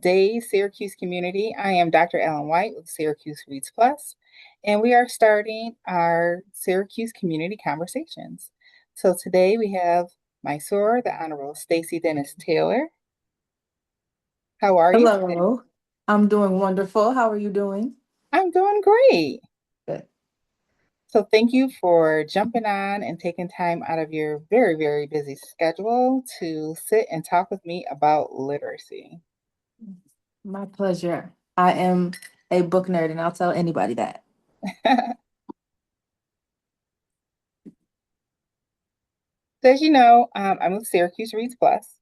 day, Syracuse community. I am Dr. Ellen White with Syracuse Reads Plus, and we are starting our Syracuse community conversations. So today we have my soror, the Honorable Stacy Dennis Taylor. How are you today? Hello, I'm doing wonderful. How are you doing? I'm doing great. Good. So thank you for jumping on and taking time out of your very, very busy schedule to sit and talk with me about literacy. My pleasure. I am a book nerd, and I'll tell anybody that. So as you know, I'm with Syracuse Reads Plus.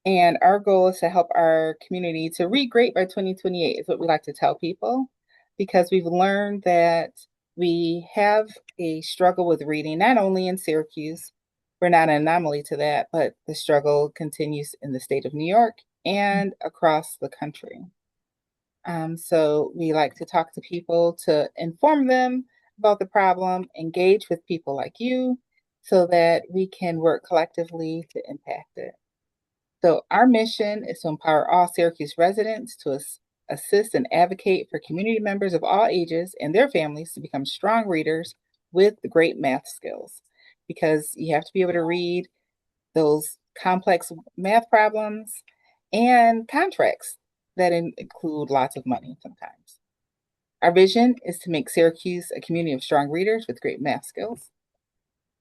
And our goal is to help our community to read great by 2028 is what we like to tell people because we've learned that we have a struggle with reading, not only in Syracuse, we're not an anomaly to that, but the struggle continues in the state of New York and across the country. So we like to talk to people to inform them about the problem, engage with people like you so that we can work collectively to impact it. So, our mission is to empower all Syracuse residents to assist and advocate for community members of all ages and their families to become strong readers with great math skills. Because you have to be able to read those complex math problems and contracts that include lots of money sometimes. Our vision is to make Syracuse a community of strong readers with great math skills.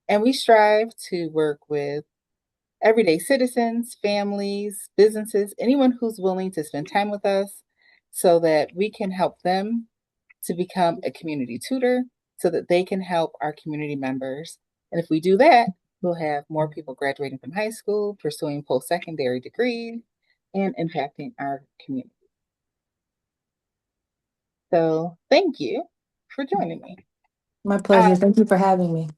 And we strive to work with everyday citizens, families, businesses, anyone who's willing to spend time with us so that we can help them to become a community tutor so that they can help our community members. And if we do that, we'll have more people graduating from high school, pursuing post-secondary degrees, and impacting our community. So thank you for joining me. My Um, pleasure. Thank you for having me.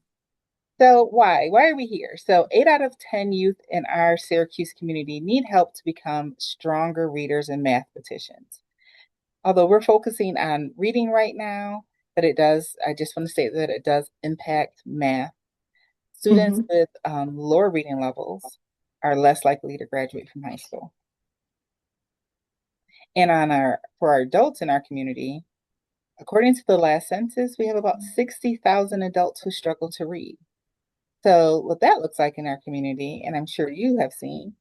so why? Why are we here? So 8 out of 10 youth in our Syracuse community need help to become stronger readers and mathematicians. Although we're focusing on reading right now, but I just want to say that it does impact math. Students Hmm. with lower reading levels are less likely to graduate from high school. And for our adults in our community, according to the last census, we have about 60,000 adults who struggle to read. So what that looks like in our community, and I'm sure you have seen,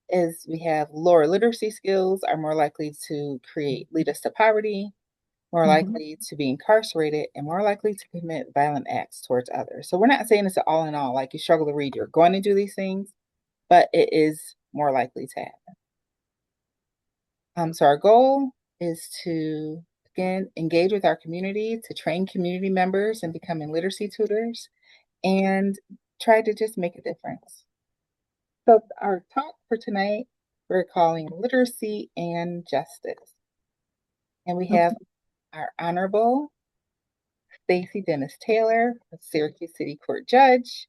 is we have lower literacy skills are more likely to lead us to poverty, more Hmm. likely to be incarcerated, and more likely to commit violent acts towards others. So we're not saying it's an all in all, like you struggle to read, you're going to do these things, but it is more likely to happen. So our goal is to again engage with our community, to train community members in becoming literacy tutors, and try to just make a difference. So our talk for tonight, we're calling literacy and justice. And we have Okay. our Honorable Stacy Dennis Taylor, a Syracuse City Court Judge,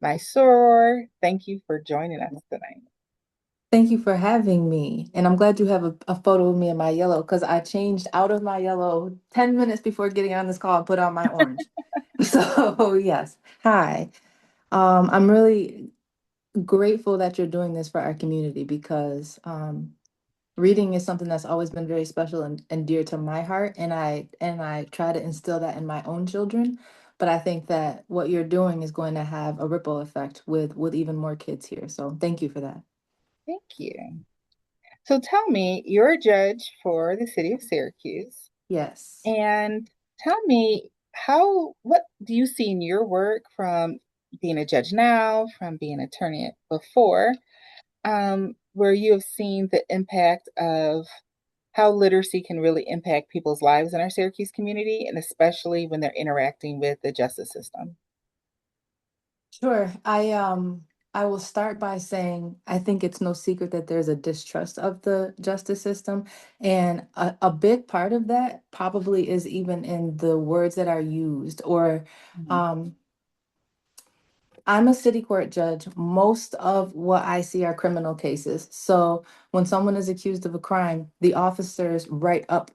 my soror. Thank you for joining us tonight. Thank you for having me. And I'm glad you have a photo of me in my yellow because I changed out of my yellow 10 minutes before getting on this call and put on my orange. So, yes. Hi. I'm really grateful that you're doing this for our community because reading is something that's always been very special and dear to my heart, and I try to instill that in my own children. But I think that what you're doing is going to have a ripple effect with even more kids here. So thank you for that. Thank you. So tell me, you're a judge for the city of Syracuse, Yes. and tell me what do you see in your work from being a judge now, from being an attorney before, where you have seen the impact of how literacy can really impact people's lives in our Syracuse community, and especially when they're interacting with the justice system. Sure. I will start by saying I think it's no secret that there's a distrust of the justice system. And a big part of that probably is even in the words that are used or Mhm. um I'm a city court judge. Most of what I see are criminal cases. So when someone is accused of a crime, the officers write up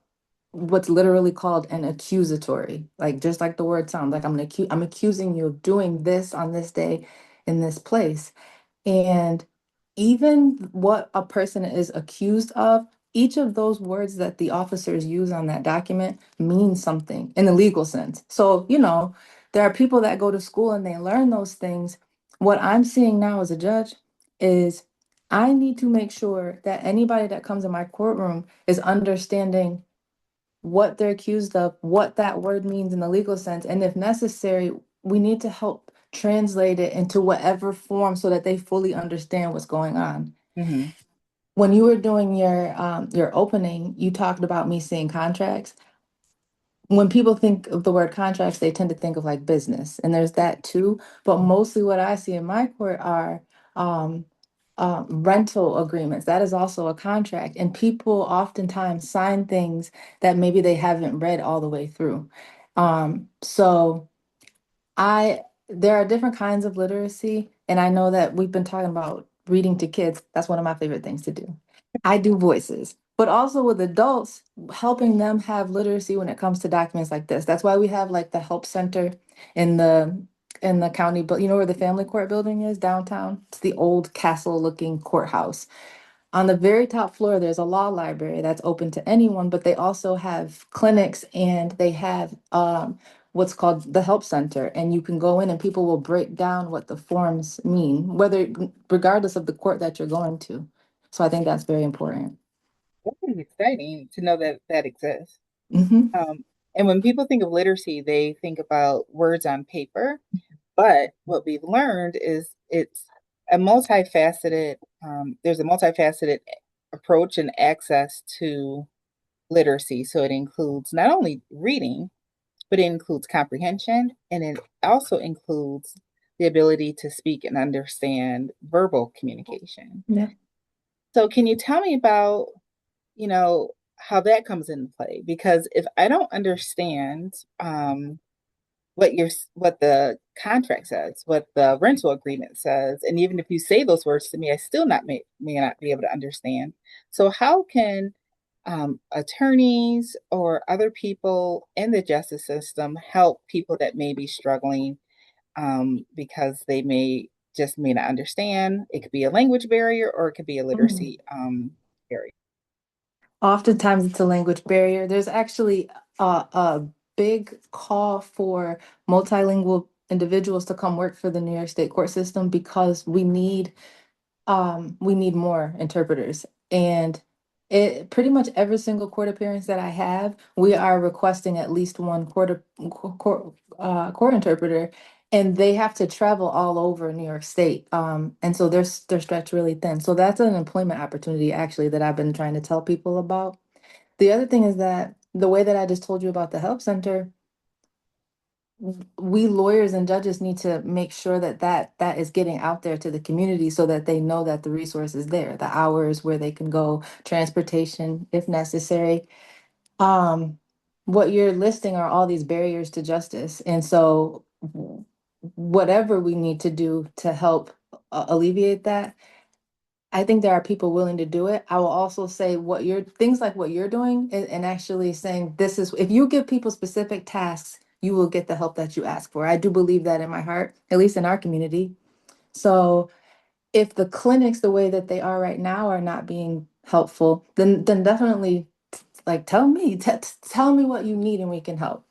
what's literally called an accusatory, like just like the word sounds, like I'm accusing you of doing this on this day in this place. And even what a person is accused of each of those words that the officers use on that document means something in the legal sense. So, there are people that go to school and they learn those things. What I'm seeing now as a judge is I need to make sure that anybody that comes in my courtroom is understanding what they're accused of, what that word means in the legal sense, and if necessary, we need to help translate it into whatever form so that they fully understand what's going on. Hmm. When you were doing your opening, you talked about me seeing contracts. When people think of the word contracts, they tend to think of like business, and there's that too. But mostly what I see in my court are um, rental agreements. That is also a contract, and people oftentimes sign things that maybe they haven't read all the way through. So I there are different kinds of literacy, and I know that we've been talking about reading to kids. That's one of my favorite things to do. I do voices, but also with adults, helping them have literacy when it comes to documents like this. That's why we have like the help center in the county, but you know where the family court building is downtown? It's the old castle looking courthouse. On the very top floor, there's a law library that's open to anyone, but they also have clinics and they have what's called the help center. And you can go in and people will break down what the forms mean, regardless of the court that you're going to. So I think that's very important. That is exciting to know that that exists. Hmm. Um, and when people think of literacy, they think about words on paper. But what we've learned is it's a multifaceted, there's a multifaceted approach and access to literacy. So it includes not only reading, but it includes comprehension and it also includes the ability to speak and understand verbal communication. Yeah. So can you tell me about, how that comes into play? Because if I don't understand what the contract says, what the rental agreement says, and even if you say those words to me, I still may not be able to understand. So how can attorneys or other people in the justice system help people that may be struggling because they may not understand? It could be a language barrier or it could be a Mm. literacy barrier. Oftentimes it's a language barrier. There's actually a big call for multilingual individuals to come work for the New York State court system because we need more interpreters. And it pretty much every single court appearance that I have, we are requesting at least one court interpreter, and they have to travel all over New York State. And so they're stretched really thin. So that's an employment opportunity actually that I've been trying to tell people about. The other thing is that the way that I just told you about the help center, we lawyers and judges need to make sure that is getting out there to the community so that they know that the resource is there, the hours where they can go, transportation if necessary. Um, what you're listing are all these barriers to justice. And so whatever we need to do to help alleviate that, I think there are people willing to do it. I will also say things like what you're doing and actually saying this is, if you give people specific tasks, you will get the help that you ask for. I do believe that in my heart, at least in our community. So if the clinics, the way that they are right now, are not being helpful, then definitely like tell me what you need and we can help.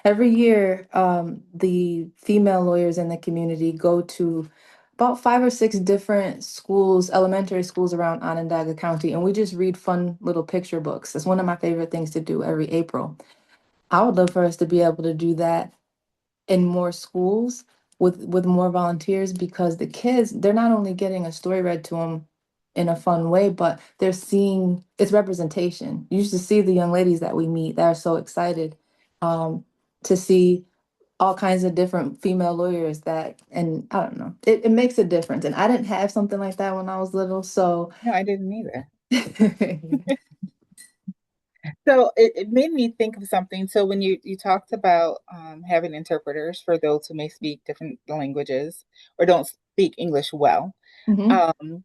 Every year, the female lawyers in the community go to about 5 or 6 different schools, elementary schools around Onondaga County, and we just read fun little picture books. It's one of my favorite things to do every April. I would love for us to be able to do that in more schools with more volunteers because the kids, they're not only getting a story read to them in a fun way, but they're seeing it's representation. You used to see the young ladies that we meet that are so excited um, to see all kinds of different female lawyers and I don't know, it makes a difference. And I didn't have something like that when I was little, so No, I didn't either. So it made me think of something. So when you talked about having interpreters for those who may speak different languages or don't speak English well, Mhm. um,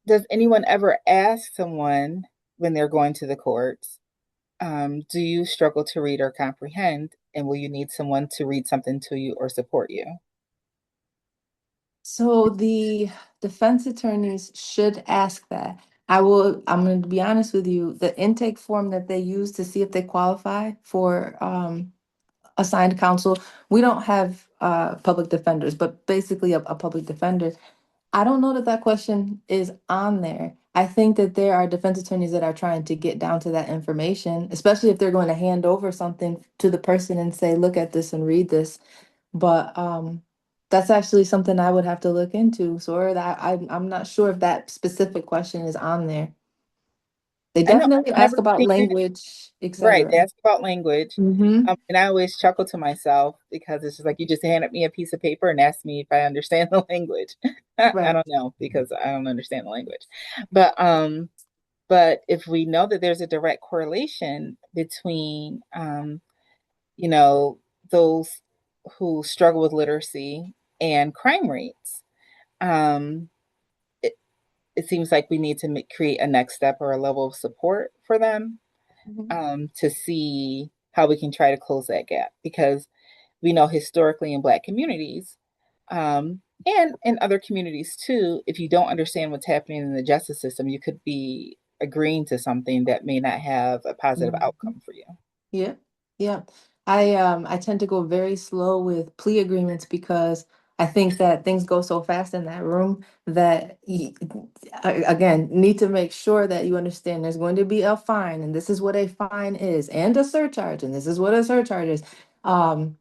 does anyone ever ask someone when they're going to the courts, do you struggle to read or comprehend, and will you need someone to read something to you or support you? So the defense attorneys should ask that. I'm going to be honest with you. The intake form that they use to see if they qualify for assigned counsel, we don't have public defenders, but basically a public defender. I don't know that that question is on there. I think that there are defense attorneys that are trying to get down to that information, especially if they're going to hand over something to the person and say, look at this and read this. But that's actually something I would have to look into. So or that I'm not sure if that specific question is on there. They I know definitely I've ask never about seen it. language, Right, they etc. ask about language. Mm-hmm. And I always chuckle to myself because it's just like you just handed me a piece of paper and asked me if I understand the language. I Right. don't know because I don't understand the language. But if we know that there's a direct correlation between you know, those who struggle with literacy and crime rates, um, it, it seems like we need to create a next step or a level of support for them Mhm. to see how we can try to close that gap because we know historically in Black communities and in other communities too, if you don't understand what's happening in the justice system, you could be agreeing to something that may not have a positive Mhm. outcome for you. Yeah. Yeah. I tend to go very slow with plea agreements because I think that things go so fast in that room that again, need to make sure that you understand there's going to be a fine and this is what a fine is and a surcharge and this is what a surcharge is. Um,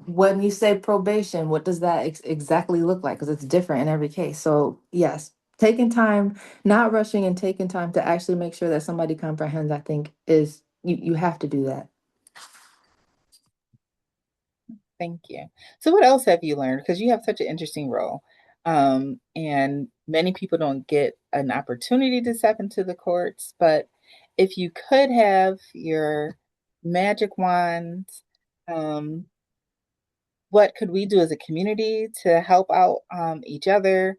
when you say probation, what does that exactly look like? Because it's different in every case. So yes, taking time, not rushing and taking time to actually make sure that somebody comprehends, I think is you have to do that. Thank you. So, what else have you learned? Because you have such an interesting role. And many people don't get an opportunity to step into the courts. But if you could have your magic wand, um, what could we do as a community to help out each other?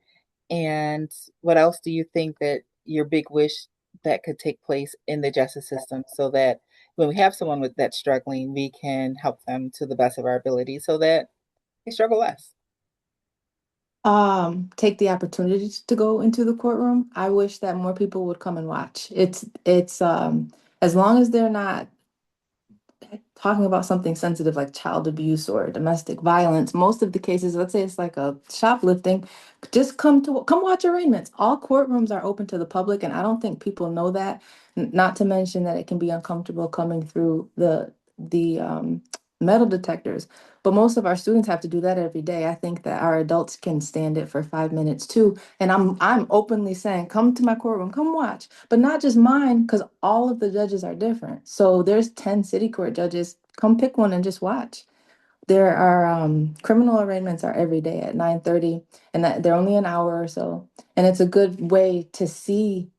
And what else do you think that your big wish that could take place in the justice system so that when we have someone with that struggling, we can help them to the best of our ability so that they struggle less? Take the opportunity to go into the courtroom. I wish that more people would come and watch. It's as long as they're not talking about something sensitive like child abuse or domestic violence, most of the cases, let's say it's like a shoplifting, just come watch arraignments. All courtrooms are open to the public, and I don't think people know that. Not to mention that it can be uncomfortable coming through the metal detectors. But most of our students have to do that every day. I think that our adults can stand it for 5 minutes too. And I'm openly saying, come to my courtroom, come watch. But not just mine, because all of the judges are different. So there's 10 city court judges. Come pick one and just watch. There are criminal arraignments are every day at 9:30, and that they're only an hour or so. And it's a good way to see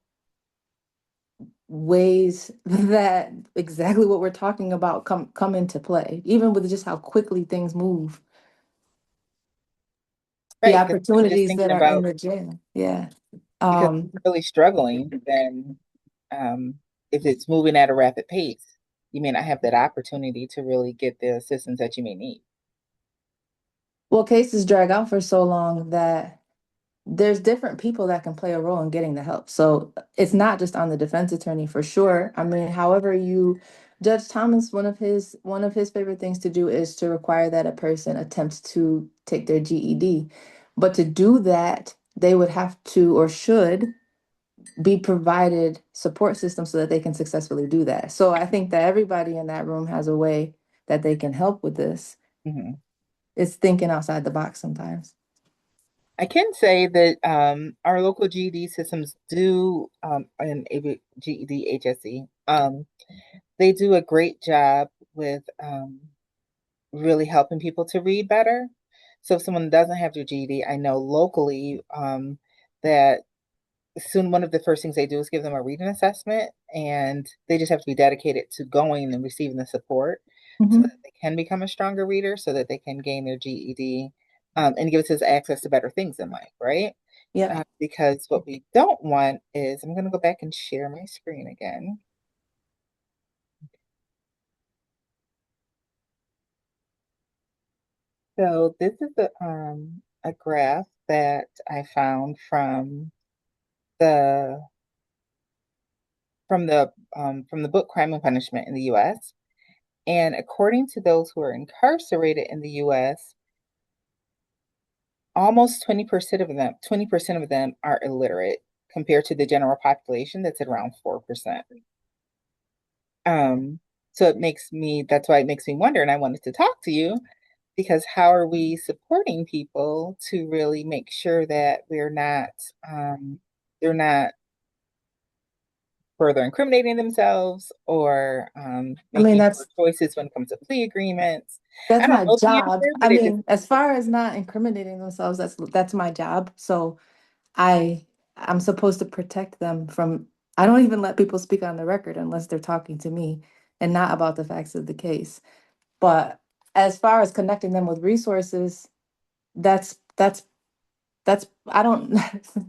ways that exactly what we're talking about come into play, even with just how quickly things move. The Right, because I'm just opportunities that thinking are in about the jail. Yeah. because Um, if you're really struggling, then um, if it's moving at a rapid pace, you may not have that opportunity to really get the assistance that you may need. well, cases drag out for so long that there's different people that can play a role in getting the help. So it's not just on the defense attorney for sure. I mean, however you Judge Thomas, one of his favorite things to do is to require that a person attempts to take their GED. But to do that, they would have to or should be provided support systems so that they can successfully do that. So I think that everybody in that room has a way that they can help with this. Mhm. It's thinking outside the box sometimes. I can say that our local GED systems do, and GED, HSE, they do a great job with really helping people to read better. So if someone doesn't have their GED, I know locally that soon one of the first things they do is give them a reading assessment, and they just have to be dedicated to going and receiving the support so that Mhm. they can become a stronger reader, so that they can gain their GED, and gives us access to better things in life, right? Yep. Because what we don't want is, I'm going to go back and share my screen again. So this is a graph that I found from the from the book Crime and Punishment in the U.S. And according to those who are incarcerated in the U.S., almost 20% of them are illiterate compared to the general population that's at around 4%. Um, so that's why it makes me wonder, and I wanted to talk to you because how are we supporting people to really make sure that they're not further incriminating themselves or I mean, making poor choices when it comes to plea agreements. I that's don't my know the job. answer, I but it just mean, as far as not incriminating themselves, that's my job. So I I'm supposed to protect them from I don't even let people speak on the record unless they're talking to me and not about the facts of the case. But as far as connecting them with resources, that's I don't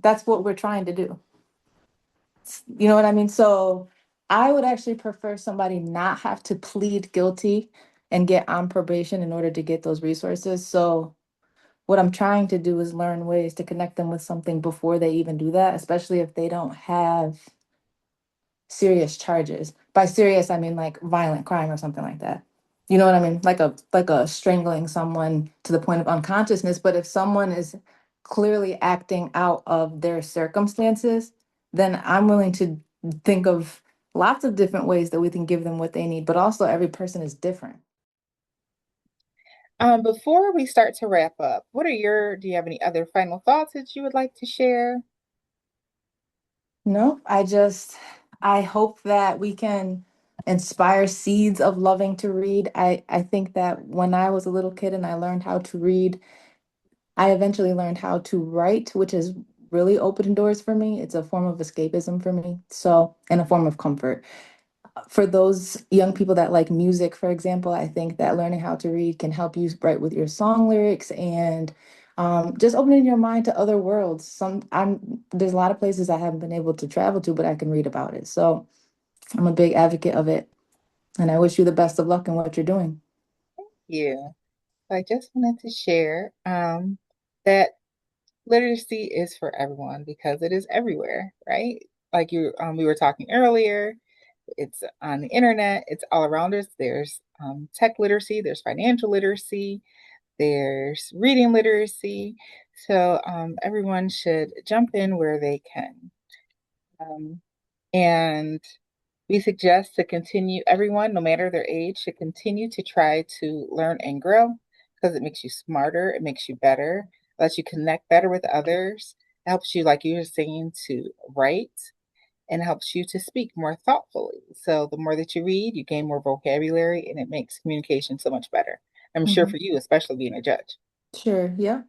that's what we're trying to do. You know what I mean? So I would actually prefer somebody not have to plead guilty and get on probation in order to get those resources. So what I'm trying to do is learn ways to connect them with something before they even do that, especially if they don't have serious charges. By serious, I mean like violent crime or something like that. You know what I mean? Like a strangling someone to the point of unconsciousness. But if someone is clearly acting out of their circumstances, then I'm willing to think of lots of different ways that we can give them what they need. But also every person is different. before we start to wrap up, do you have any other final thoughts that you would like to share? No, I hope that we can inspire seeds of loving to read. I think that when I was a little kid and I learned how to read, I eventually learned how to write, which has really opened doors for me. It's a form of escapism for me. So, and a form of comfort. For those young people that like music, for example, I think that learning how to read can help you write with your song lyrics and just opening your mind to other worlds. There's a lot of places I haven't been able to travel to, but I can read about it. So I'm a big advocate of it, and I wish you the best of luck in what you're doing. Yeah, I just wanted to share that literacy is for everyone because it is everywhere, right? Like we were talking earlier, it's on the internet, it's all around us. There's tech literacy, there's financial literacy, there's reading literacy. So everyone should jump in where they can. Um, and we suggest to continue, everyone, no matter their age, should continue to try to learn and grow because it makes you smarter, it makes you better, lets you connect better with others, helps you, like you were saying, to write and helps you to speak more thoughtfully. So the more that you read, you gain more vocabulary and it makes communication so much better. I'm sure Mhm. for you, especially being a judge. Sure. Yeah.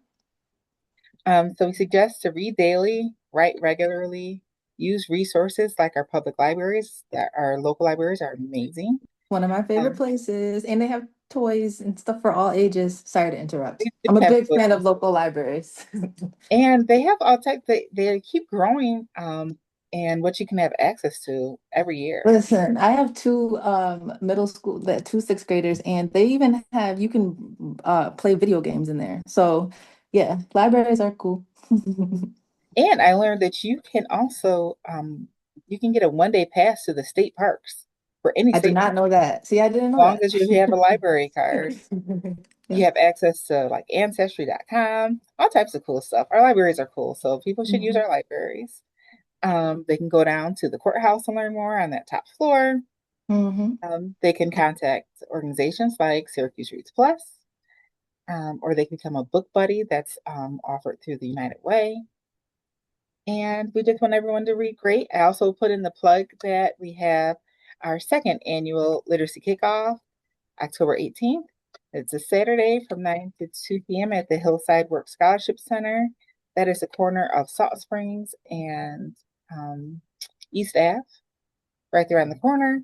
So we suggest to read daily, write regularly, use resources like our public libraries, that our local libraries are amazing. One of my favorite Um, places, and they have toys and stuff for all ages. Sorry to interrupt. they do I'm a have big fan of toys, local libraries. and they have all types. They keep growing, and what you can have access to every year. Listen, I have two middle school, two sixth graders, and they even have you can play video games in there. So yeah, libraries are cool. And I learned that you can get a 1 day pass to the state parks for any I did state not park, know that. See, I didn't as know long that. as you have a library card. Yeah. You have access to like ancestry.com, all types of cool stuff. Our libraries are cool, so people should use Mhm. our libraries. They can go down to the courthouse and learn more on that top floor. Mhm. They can contact organizations like Syracuse Reads Plus, or they can become a book buddy that's offered through the United Way. And we just want everyone to read great. I also put in the plug that we have our second annual literacy kickoff, October 18th. It's a Saturday from 9 to 2 p.m. at the Hillside Work Scholarship Center. That is the corner of Salt Springs and um, East Ave, right there on the corner.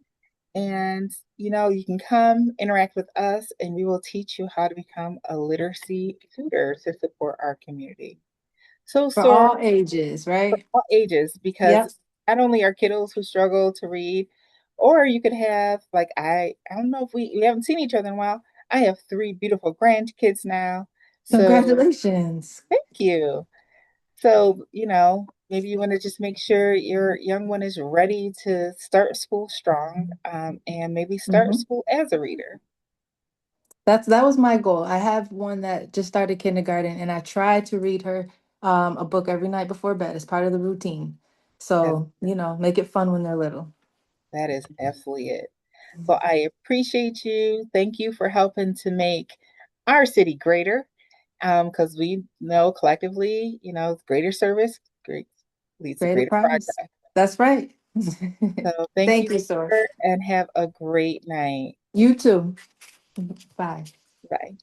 And you can come interact with us, and we will teach you how to become a literacy tutor to support our community. So, For Sora, all ages, right? all ages, because Yep. not only are kiddos who struggle to read, or you could have like I don't know if we haven't seen each other in a while. I have three beautiful grandkids now. So Congratulations. thank you. So, maybe you want to just make sure your young one is ready to start school strong, and maybe start Hmm. school as a reader. That was my goal. I have one that just started kindergarten, and I try to read her a book every night before bed as part of the routine. That, So, make it fun when they're little. that is absolutely it. So I appreciate you. Thank you for helping to make our city greater. Because we know collectively, greater service great leads to Greater greater progress. progress. That's right. So thank you, Thank you, sir. sir, and have a great night. You too. Bye. Bye.